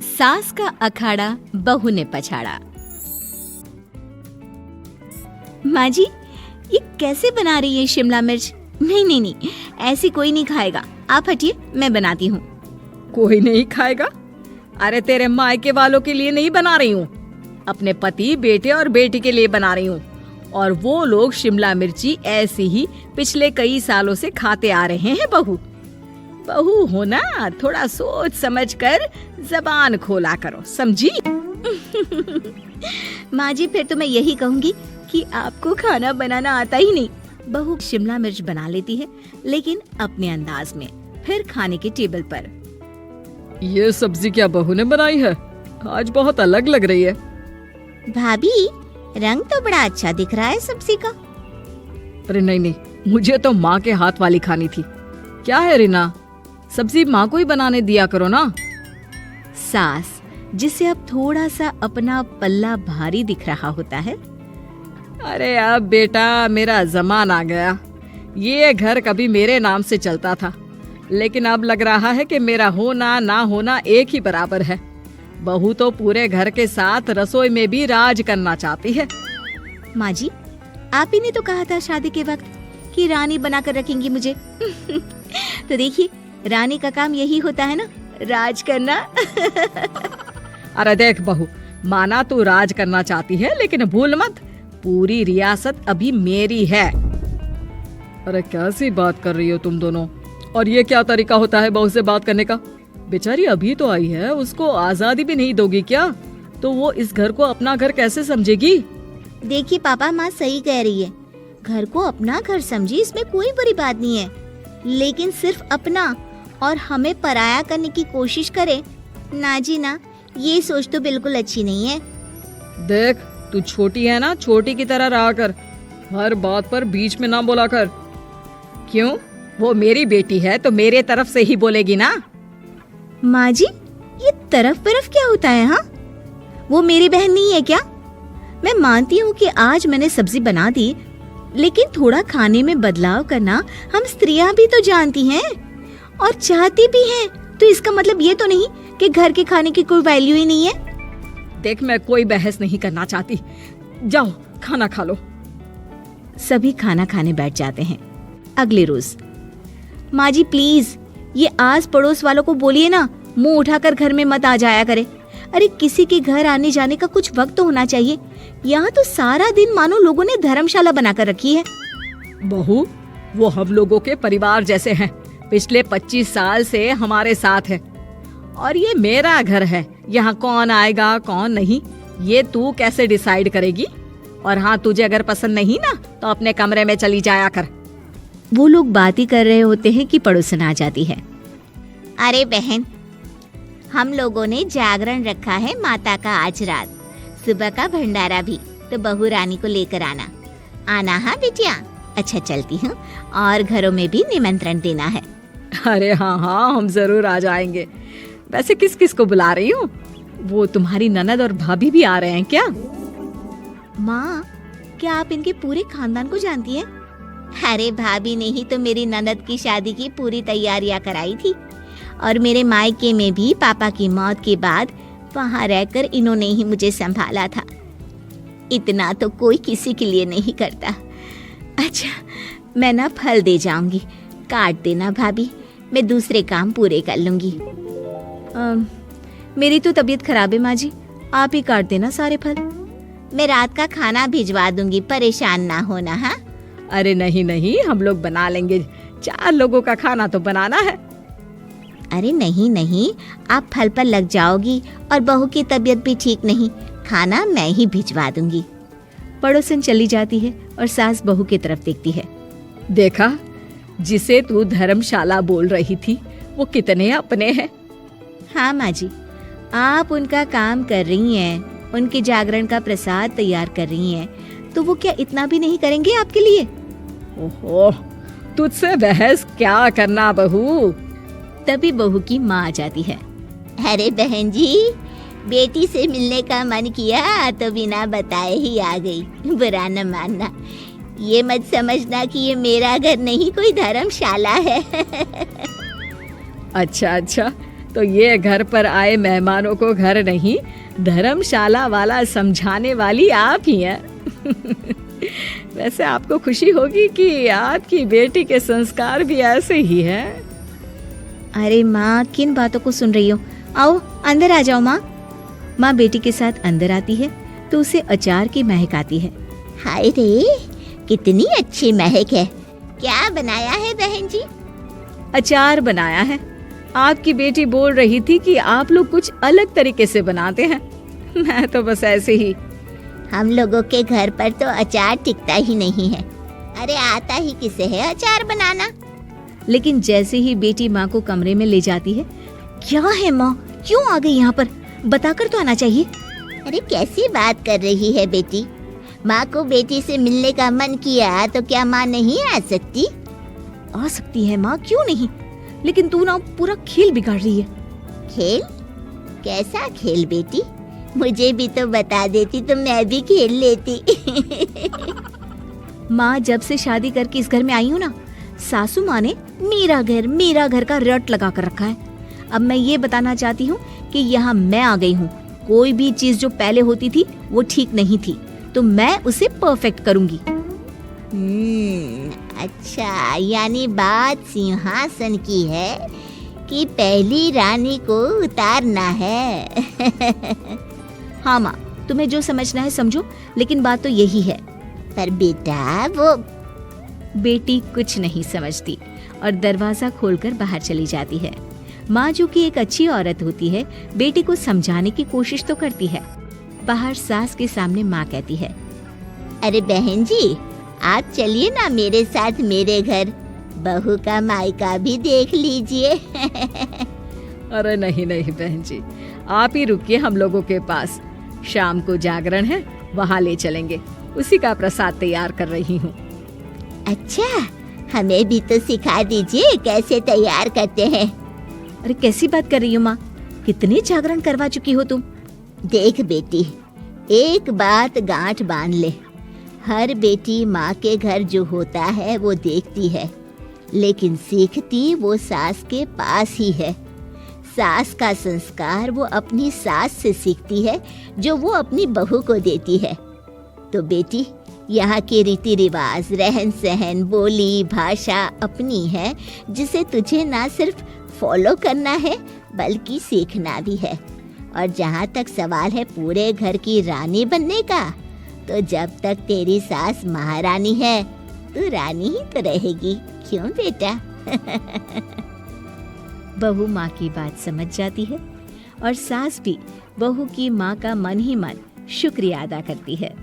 सास का अखाड़ा बहू ने पछाड़ा। माँ जी, ये कैसे बना रही है शिमला मिर्च? नहीं नहीं नहीं, ऐसी कोई नहीं खाएगा। आप हटिए, मैं बनाती हूँ। कोई नहीं खाएगा? अरे तेरे मायके वालों के लिए नहीं बना रही हूँ, अपने पति, बेटे और बेटी के लिए बना रही हूँ। और वो लोग शिमला मिर्ची ऐसी ही पिछले कई सालों से खाते आ रहे हैं। बहू हो ना, थोड़ा सोच समझ कर जबान खोला करो, समझी? माँ जी, फिर तो मैं यही कहूँगी कि आपको खाना बनाना आता ही नहीं। बहू शिमला मिर्च बना लेती है, लेकिन अपने अंदाज में। फिर खाने के टेबल पर, ये सब्जी क्या बहू ने बनाई है? आज बहुत अलग लग रही है। भाभी, रंग तो बड़ा अच्छा दिख रहा है सब्जी का। अरे नहीं नहीं, मुझे तो माँ के हाथ वाली खानी थी। क्या है रीना, सब्जी माँ को ही बनाने दिया करो ना। सास, जिसे अब थोड़ा सा अपना पल्ला भारी दिख रहा होता है। अरे अब बेटा मेरा जमाना आ गया। ये घर कभी मेरे नाम से चलता था, लेकिन अब लग रहा है कि मेरा होना ना होना एक ही बराबर है। बहू तो पूरे घर के साथ रसोई में भी राज करना चाहती है। माँ जी, आप ही ने तो कहा था शादी के वक्त कि रानी बनाकर रखेंगी मुझे। तो देखिए, रानी का काम यही होता है ना, राज करना। अरे देख बहू, माना तू राज करना चाहती है, लेकिन भूल मत, पूरी रियासत अभी मेरी है। अरे कैसी बात कर रही हो तुम दोनों? और ये क्या तरीका होता है बहू से बात करने का? बेचारी अभी तो आई है, उसको आजादी भी नहीं दोगी क्या? तो वो इस घर को अपना घर कैसे समझेगी? देखिए पापा, माँ सही कह रही है। घर को अपना घर समझी, इसमें कोई बुरी बात नहीं है। लेकिन सिर्फ अपना और हमें पराया करने की कोशिश करे ना जी ना, ये सोच तो बिल्कुल अच्छी नहीं है। देख, तू छोटी है ना, छोटी की तरह रहा कर। हर बात पर बीच में ना बोला कर। क्यों? वो मेरी बेटी है तो मेरे तरफ से ही बोलेगी ना। माँ जी, ये तरफ क्या होता है? हाँ, वो मेरी बहन नहीं है क्या? मैं मानती हूँ कि आज मैंने सब्जी बना दी, लेकिन थोड़ा खाने में बदलाव करना हम स्त्रियां भी तो जानती हैं और चाहती भी हैं। तो इसका मतलब ये तो नहीं कि घर के खाने की कोई वैल्यू ही नहीं है। देख, मैं कोई बहस नहीं करना चाहती, जाओ खाना खा लो। सभी खाना खाने बैठ जाते हैं। अगले रोज, माँ जी प्लीज, ये आस पड़ोस वालों को बोलिए ना, मुंह उठाकर घर में मत आ जाया करे। अरे किसी के घर आने जाने का कुछ वक्त तो होना चाहिए। यहाँ तो सारा दिन मानो लोगों ने धर्मशाला बनाकर रखी है। बहू, वो हम लोगों के परिवार जैसे हैं, पिछले 25 साल से हमारे साथ है। और ये मेरा घर है, यहाँ कौन आएगा कौन नहीं, ये तू कैसे डिसाइड करेगी? और हाँ, तुझे अगर पसंद नहीं ना, तो अपने कमरे में चली जाया कर। वो लोग बात ही कर रहे होते हैं कि पड़ोसन आ जाती है। अरे बहन, हम लोगों ने जागरण रखा है माता का आज रात, सुबह का भंडारा भी, तो बहू रानी को लेकर आना। हाँ बिटिया, अच्छा चलती हूँ, और घरों में भी निमंत्रण देना है। अरे हाँ हाँ, हम जरूर आ जाएंगे। वैसे किस किस को बुला रही हूँ? वो तुम्हारी ननद और भाभी भी आ रहे हैं क्या? माँ, क्या आप इनके पूरे खानदान को जानती हैं? अरे भाभी ने ही तो मेरी ननद की शादी की पूरी तैयारियां कराई थी, और मेरे मायके में भी पापा की मौत के बाद वहाँ रहकर इन्होंने ही मुझे संभाला था। इतना तो कोई किसी के लिए नहीं करता। अच्छा, मैं ना फल दे जाऊंगी, काट देना भाभी, मैं दूसरे काम पूरे कर लूंगी। मेरी तो तबीयत खराब है माँ जी, आप ही काट देना सारे फल। मैं रात का खाना भिजवा दूंगी, परेशान ना होना। हाँ? अरे नहीं नहीं, हम लोग बना लेंगे, 4 लोगों का खाना तो बनाना है। अरे नहीं नहीं, आप फल पर लग जाओगी, और बहू की तबीयत भी ठीक नहीं, खाना मैं ही भिजवा दूंगी। पड़ोसन चली जाती है और सास बहू की तरफ देखती है। देखा, जिसे तू धर्मशाला बोल रही थी, वो कितने अपने हैं। हाँ माँ जी, आप उनका काम कर रही हैं, उनके जागरण का प्रसाद तैयार कर रही हैं, तो वो क्या इतना भी नहीं करेंगे आपके लिए? ओहो, तुझसे बहस क्या करना बहू। तभी बहू की माँ आ जाती है। अरे बहन जी, बेटी से मिलने का मन किया तो बिना बताए ही आ गई, बुरा न मानना। ये मत समझना कि ये मेरा घर नहीं, कोई धर्मशाला है। अच्छा अच्छा, तो ये घर पर आए मेहमानों को घर नहीं धर्मशाला वाला समझाने वाली आप ही हैं। वैसे आपको खुशी होगी कि आपकी बेटी के संस्कार भी ऐसे ही हैं। अरे माँ, किन बातों को सुन रही हो? आओ अंदर आ जाओ माँ। माँ बेटी के साथ अंदर आती है तो उसे अचार की महक आती है। हाय रे, कितनी अच्छी महक है। क्या बनाया है बहन जी? अचार बनाया है। आपकी बेटी बोल रही थी कि आप लोग कुछ अलग तरीके से बनाते हैं। मैं तो बस ऐसे ही। हम लोगों के घर पर तो अचार टिकता ही नहीं है। अरे आता ही किसे है अचार बनाना। लेकिन जैसे ही बेटी माँ को कमरे में ले जाती है, क्या है माँ, क्यों आ गई यहाँ पर? बताकर तो आना चाहिए। अरे कैसी बात कर रही है बेटी? माँ को बेटी से मिलने का मन किया तो क्या माँ नहीं आ सकती? आ सकती है माँ, क्यों नहीं, लेकिन तू ना पूरा खेल बिगाड़ रही है। खेल? कैसा खेल बेटी? मुझे भी तो बता देती तो मैं भी खेल लेती। माँ, जब से शादी करके इस घर में आई हूँ ना, सासू माँ ने मेरा घर का रट लगा कर रखा है। अब मैं ये बताना चाहती हूँ कि यहाँ मैं आ गई हूँ। कोई भी चीज जो पहले होती थी वो ठीक नहीं थी, तो मैं उसे परफेक्ट करूँगी। अच्छा, यानी बात सिंहासन की है कि पहली रानी को उतारना है। हाँ माँ, तुम्हें जो समझना है समझो, लेकिन बात तो यही है। पर बेटा वो... बेटी कुछ नहीं समझती और दरवाजा खोलकर बाहर चली जाती है। माँ, जो कि एक अच्छी औरत होती है, बेटी को समझाने की कोशिश तो करती है। बाहर सास के सामने माँ कहती है, अरे बहन जी, आप चलिए ना मेरे साथ मेरे घर, बहू का मायका भी देख लीजिए। अरे नहीं नहीं बहन जी, आप ही रुकिए हम लोगों के पास। शाम को जागरण है, वहाँ ले चलेंगे। उसी का प्रसाद तैयार कर रही हूँ। अच्छा, हमें भी तो सिखा दीजिए कैसे तैयार करते हैं। अरे कैसी बात कर रही हो माँ, कितने जागरण करवा चुकी हो तुम? देख बेटी, एक बात गांठ बांध ले, हर बेटी माँ के घर जो होता है वो देखती है, लेकिन सीखती वो सास के पास ही है। सास का संस्कार वो अपनी सास से सीखती है, जो वो अपनी बहू को देती है। तो बेटी, यहाँ के रीति रिवाज, रहन सहन, बोली भाषा अपनी है, जिसे तुझे ना सिर्फ फॉलो करना है बल्कि सीखना भी है। और जहाँ तक सवाल है पूरे घर की रानी बनने का, तो जब तक तेरी सास महारानी है, तू रानी ही तो रहेगी। क्यों बेटा? बहू माँ की बात समझ जाती है और सास भी बहू की माँ का मन ही मन शुक्रिया अदा करती है।